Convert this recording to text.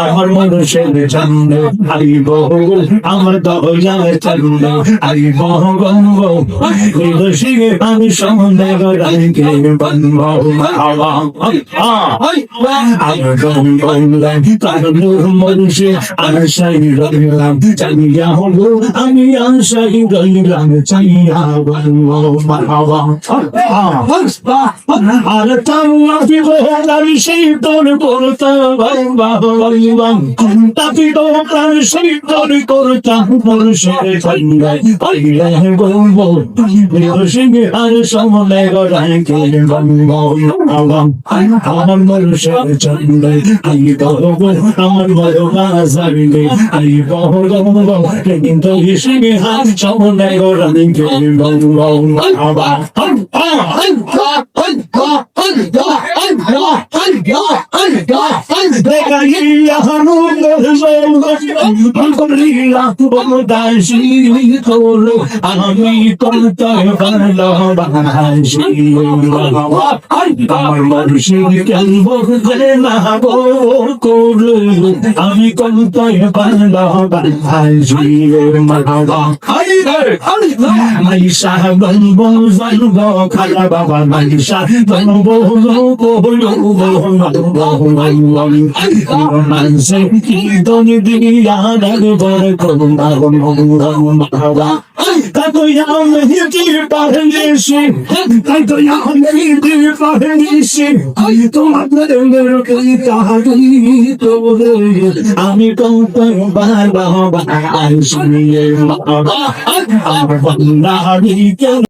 আমার মানুষের জন্ম আইব আমার দয়াল চন্দ আইব সিংহে আমি সন্দেহ রাইকে বন্ধ মানুষে আশাই রইলাম চাইয়া হলো আমি আশাই রইলাম চাইয়া আর আমি সেই তোর বলতাম তাপি তো প্রাণ সেই তোর করতাম মানুষের চন্দ্রায় পাইলে বলবো সিংহে আর সমলে রাইকে বন্ধ আমার মানুষের চন্দ্রায় আইব আমার ভালোবাসারিলে আইব কিন্তু সিংহে আর সমলে রাইকে বন্ধ আমি করতাম ভালোবাসি আমার মানুষের কেন্দ্র না করলো আমি করতাম ভালোবাসি মাইশা বলবো জানবো খালা বাবা মাইশা বলবো মানুষে কি দনি দিয়া বড় করুণা তাই আমি পারিছি তাই আমি পারিছি তোমাদের আমি কত ভালো